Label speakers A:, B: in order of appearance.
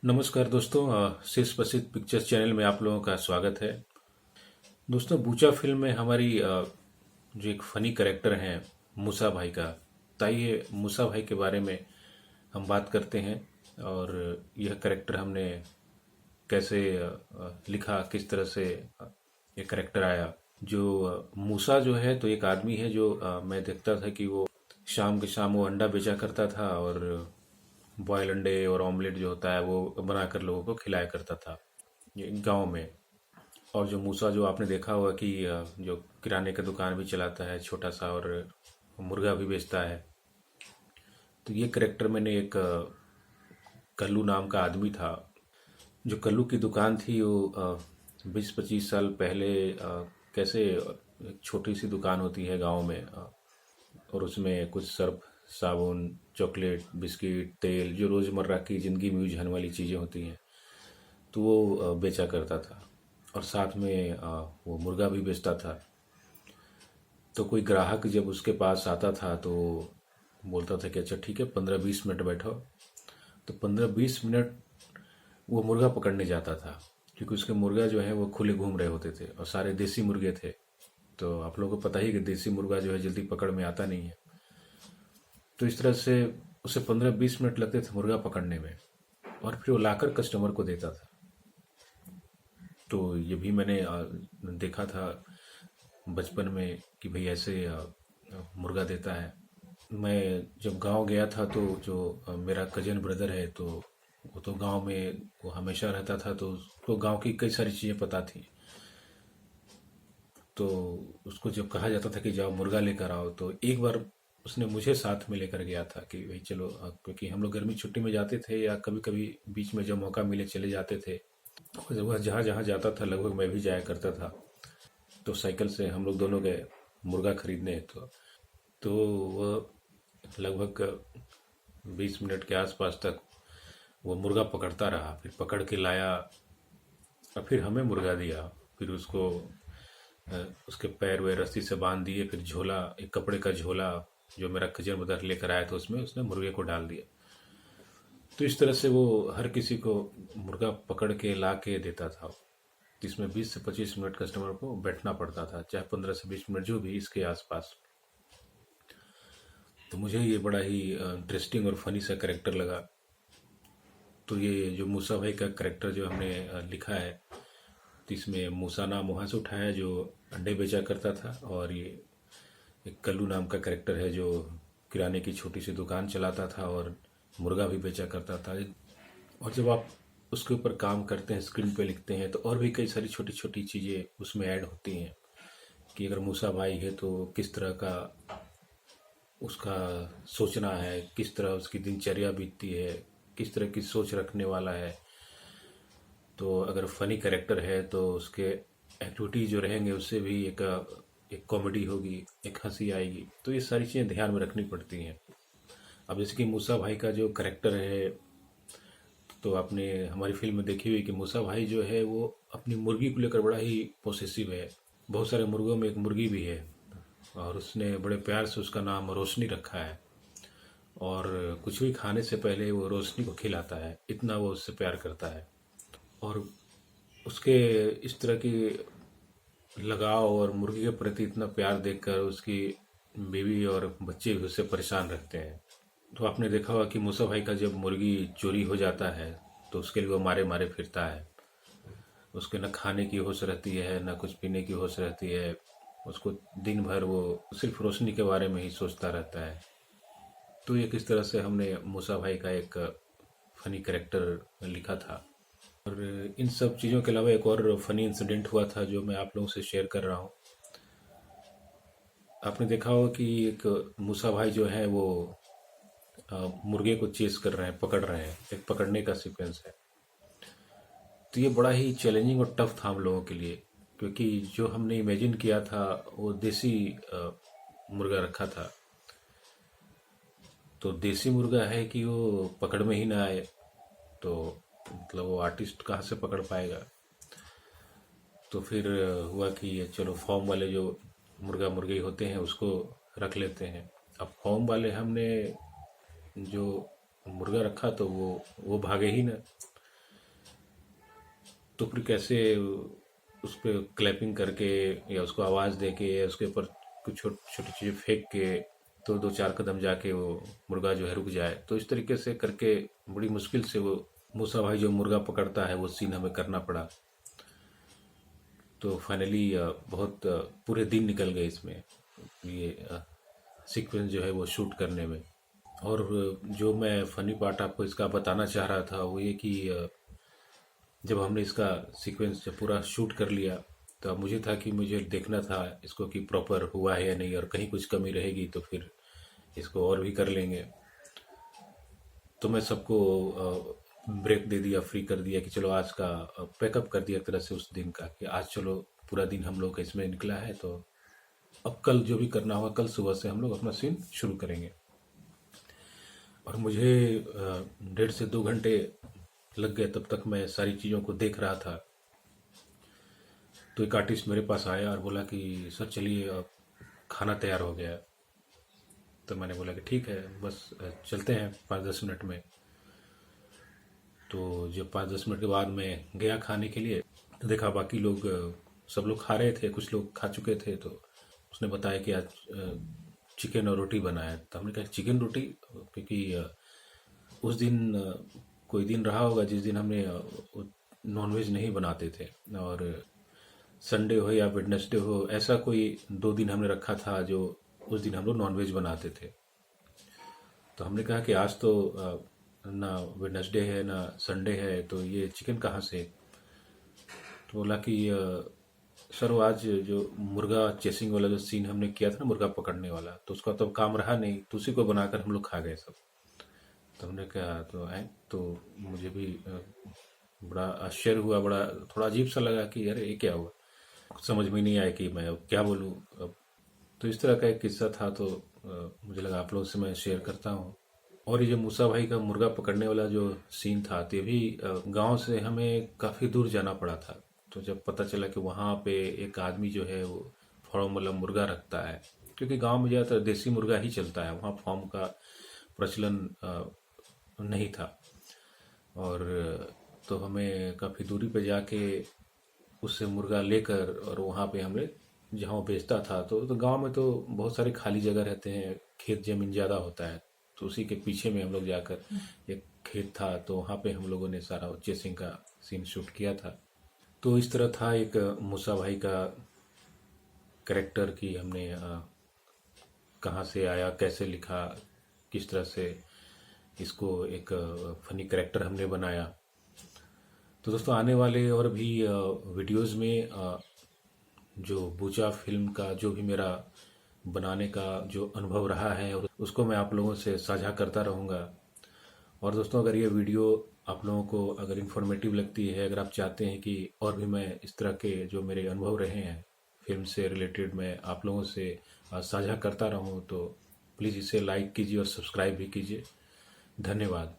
A: नमस्कार दोस्तों, शिव प्रसिद्ध पिक्चर्स चैनल में आप लोगों का स्वागत है। दोस्तों, बूचा फिल्म में हमारी जो एक फनी करेक्टर हैं मूसा भाई का, तो आइए मूसा भाई के बारे में हम बात करते हैं। और यह करेक्टर हमने कैसे लिखा, किस तरह से ये करेक्टर आया। जो मूसा जो है तो एक आदमी है जो मैं देखता था कि वो शाम के शाम वो अंडा बेचा करता था और बॉयल अंडे और ऑमलेट जो होता है वो बनाकर लोगों को खिलाया करता था ये गांव में। और जो मूसा जो आपने देखा होगा कि जो किराने का दुकान भी चलाता है छोटा सा, और मुर्गा भी बेचता है। तो ये करेक्टर मैंने एक कल्लू नाम का आदमी था। जो कल्लू की दुकान थी वो 20-25 साल पहले कैसे एक छोटी सी दुकान होती है गांव में, और उसमें कुछ सर्फ साबुन, चॉकलेट, बिस्किट, तेल, जो रोज़मर्रा की ज़िंदगी में यूज होने वाली चीज़ें होती हैं, तो वो बेचा करता था। और साथ में वो मुर्गा भी बेचता था। तो कोई ग्राहक जब उसके पास आता था तो बोलता था कि अच्छा ठीक है, 15-20 मिनट बैठो। तो 15-20 मिनट वो मुर्गा पकड़ने जाता था, क्योंकि उसके मुर्गा जो है वो खुले घूम रहे होते थे और सारे देसी मुर्गे थे। तो आप लोगों को पता ही कि देसी मुर्गा जो है जल्दी पकड़ में आता नहीं है। तो इस तरह से उसे 15-20 मिनट लगते थे मुर्गा पकड़ने में, और फिर वो लाकर कस्टमर को देता था। तो ये भी मैंने देखा था बचपन में कि भाई ऐसे मुर्गा देता है। मैं जब गांव गया था तो जो मेरा कजन ब्रदर है, तो वो तो गांव में वो हमेशा रहता था, तो उसको गांव की कई सारी चीज़ें पता थी। तो उसको जब कहा जाता था कि जाओ मुर्गा लेकर आओ, तो एक बार उसने मुझे साथ में लेकर गया था कि भाई चलो, क्योंकि हम लोग गर्मी छुट्टी में जाते थे या कभी कभी बीच में जब मौका मिले चले जाते थे। और वह जहाँ जहाँ जाता था लगभग मैं भी जाया करता था। तो साइकिल से हम लोग दोनों गए मुर्गा खरीदने। तो वह लगभग 20 मिनट के आसपास तक वो मुर्गा पकड़ता रहा, फिर पकड़ के लाया और फिर हमें मुर्गा दिया। फिर उसको उसके पैर वैर रस्सी से बांध दिए, फिर झोला, एक कपड़े का झोला जो मेरा कजन ब्रदर लेकर आया था उसमें उसने मुर्गे को डाल दिया। तो इस तरह से वो हर किसी को मुर्गा पकड़ के ला के देता था, जिसमें 20 से 25 मिनट कस्टमर को बैठना पड़ता था, चाहे 15 से 20 मिनट जो भी इसके आसपास। तो मुझे ये बड़ा ही इंटरेस्टिंग और फनी सा करेक्टर लगा। तो ये जो मूसा भाई का करेक्टर जो हमने लिखा है, तो इसमें मूसा नाम वहाँ से उठाया जो अंडे बेचा करता था, और ये एक कल्लू नाम का करेक्टर है जो किराने की छोटी सी दुकान चलाता था और मुर्गा भी बेचा करता था। और जब आप उसके ऊपर काम करते हैं, स्क्रीन पे लिखते हैं, तो और भी कई सारी छोटी छोटी चीज़ें उसमें ऐड होती हैं कि अगर मूसा भाई है तो किस तरह का उसका सोचना है, किस तरह उसकी दिनचर्या बीतती है, किस तरह की सोच रखने वाला है। तो अगर फनी कैरेक्टर है तो उसके एक्टिविटी जो रहेंगे उससे भी एक कॉमेडी होगी, एक हंसी आएगी। तो ये सारी चीज़ें ध्यान में रखनी पड़ती हैं। अब जैसे कि मूसा भाई का जो करेक्टर है, तो आपने हमारी फिल्म में देखी हुई कि मूसा भाई जो है वो अपनी मुर्गी को लेकर बड़ा ही पोसेसिव है। बहुत सारे मुर्गों में एक मुर्गी भी है, और उसने बड़े प्यार से उसका नाम रोशनी रखा है। और कुछ भी खाने से पहले वो रोशनी को खिलाता है, इतना वो उससे प्यार करता है। और उसके इस तरह की लगाव और मुर्गी के प्रति इतना प्यार देखकर उसकी बीवी और बच्चे भी उससे परेशान रहते हैं। तो आपने देखा होगा कि मूसा भाई का जब मुर्गी चोरी हो जाता है तो उसके लिए वो मारे मारे फिरता है। उसके न खाने की होश रहती है, न कुछ पीने की होश रहती है। उसको दिन भर वो सिर्फ रोशनी के बारे में ही सोचता रहता है। तो ये किस तरह से हमने मूसा भाई का एक फनी कैरेक्टर लिखा था। और इन सब चीज़ों के अलावा एक और फनी इंसिडेंट हुआ था जो मैं आप लोगों से शेयर कर रहा हूँ। आपने देखा होगा कि एक मूसा भाई जो है वो मुर्गे को चेस कर रहे हैं, पकड़ रहे हैं, एक पकड़ने का सीक्वेंस है। तो ये बड़ा ही चैलेंजिंग और टफ था हम लोगों के लिए, क्योंकि जो हमने इमेजिन किया था वो देसी मुर्गा रखा था। तो देसी मुर्गा है कि वो पकड़ में ही ना आए, तो मतलब वो आर्टिस्ट कहाँ से पकड़ पाएगा। तो फिर हुआ कि ये चलो फॉर्म वाले जो मुर्गा मुर्गी होते हैं उसको रख लेते हैं। अब फॉर्म वाले हमने जो मुर्गा रखा तो वो भागे ही ना। तो फिर कैसे उस पर क्लैपिंग करके या उसको आवाज़ दे के या उसके ऊपर कुछ छोटी चीज़ें फेंक के तो 2-4 कदम जाके वो मुर्गा जो है रुक जाए। तो इस तरीके से करके बड़ी मुश्किल से वो मूसा भाई जो मुर्गा पकड़ता है वो सीन हमें करना पड़ा। तो फाइनली बहुत पूरे दिन निकल गए इसमें, ये सीक्वेंस जो है वो शूट करने में। और जो मैं फनी पार्ट आपको इसका बताना चाह रहा था वो ये कि जब हमने इसका सीक्वेंस जब पूरा शूट कर लिया तो अब मुझे था कि मुझे देखना था इसको कि प्रॉपर हुआ है या नहीं, और कहीं कुछ कमी रहेगी तो फिर इसको और भी कर लेंगे। तो मैं सबको ब्रेक दे दिया, फ्री कर दिया कि चलो आज का पैकअप कर दिया एक तरह से उस दिन का, कि आज चलो पूरा दिन हम लोग का इसमें निकला है, तो अब कल जो भी करना होगा कल सुबह से हम लोग अपना सीन शुरू करेंगे। और मुझे 1.5 से 2 घंटे लग गए, तब तक मैं सारी चीज़ों को देख रहा था। तो एक आर्टिस्ट मेरे पास आया और बोला कि सर चलिए अब खाना तैयार हो गया है। तो मैंने बोला कि ठीक है, बस चलते हैं 5-10 मिनट में। तो जब 5-10 मिनट के बाद मैं गया खाने के लिए तो देखा बाकी लोग सब लोग खा रहे थे, कुछ लोग खा चुके थे। तो उसने बताया कि आज चिकन और रोटी बना है। तो हमने कहा चिकन रोटी, क्योंकि उस दिन कोई दिन रहा होगा जिस दिन हमने नॉनवेज नहीं बनाते थे, और संडे हो या वेडनेसडे हो, ऐसा कोई 2 दिन हमने रखा था जो उस दिन हम लोग नॉनवेज बनाते थे। तो हमने कहा कि आज तो ना वेडनेसडे है ना संडे है, तो ये चिकन कहाँ से? तो बोला कि सर वो आज जो मुर्गा चेसिंग वाला जो सीन हमने किया था ना, मुर्गा पकड़ने वाला, तो उसका तो काम रहा नहीं, तो उसी को बनाकर हम लोग खा गए सब। तो हमने कहा तो आए, तो मुझे भी बड़ा आश्चर्य हुआ, बड़ा थोड़ा अजीब सा लगा कि अरे ये क्या हुआ, कुछ समझ में नहीं आया कि मैं अब क्या बोलूँ अब। तो इस तरह का एक किस्सा था, तो मुझे लगा आप लोगों से मैं शेयर करता हूँ। और ये जो मूसा भाई का मुर्गा पकड़ने वाला जो सीन था, तो ये भी गांव से हमें काफ़ी दूर जाना पड़ा था। तो जब पता चला कि वहाँ पे एक आदमी जो है वो फार्म वाला मुर्गा रखता है, क्योंकि गांव में ज़्यादातर देसी मुर्गा ही चलता है, वहाँ फार्म का प्रचलन नहीं था। और तो हमें काफ़ी दूरी पे जाके उससे मुर्गा लेकर, और वहाँ पे हमने जहाँ वो बेचता था, तो गांव में तो बहुत सारे खाली जगह रहते हैं, खेत जमीन ज़्यादा होता है, तो उसी के पीछे में हम लोग जाकर, एक खेत था तो वहाँ पे हम लोगों ने सारा चेसिंग का सीन शूट किया था। तो इस तरह था एक मूसा भाई का कैरेक्टर कि हमने कहाँ से आया, कैसे लिखा, किस तरह से इसको एक फनी कैरेक्टर हमने बनाया। तो दोस्तों आने वाले और भी वीडियोस में जो बूचा फिल्म का जो भी मेरा बनाने का जो अनुभव रहा है उसको मैं आप लोगों से साझा करता रहूँगा। और दोस्तों अगर ये वीडियो आप लोगों को अगर इन्फॉर्मेटिव लगती है, अगर आप चाहते हैं कि और भी मैं इस तरह के जो मेरे अनुभव रहे हैं फिल्म से रिलेटेड मैं आप लोगों से साझा करता रहूँ, तो प्लीज़ इसे लाइक कीजिए और सब्सक्राइब भी कीजिए। धन्यवाद।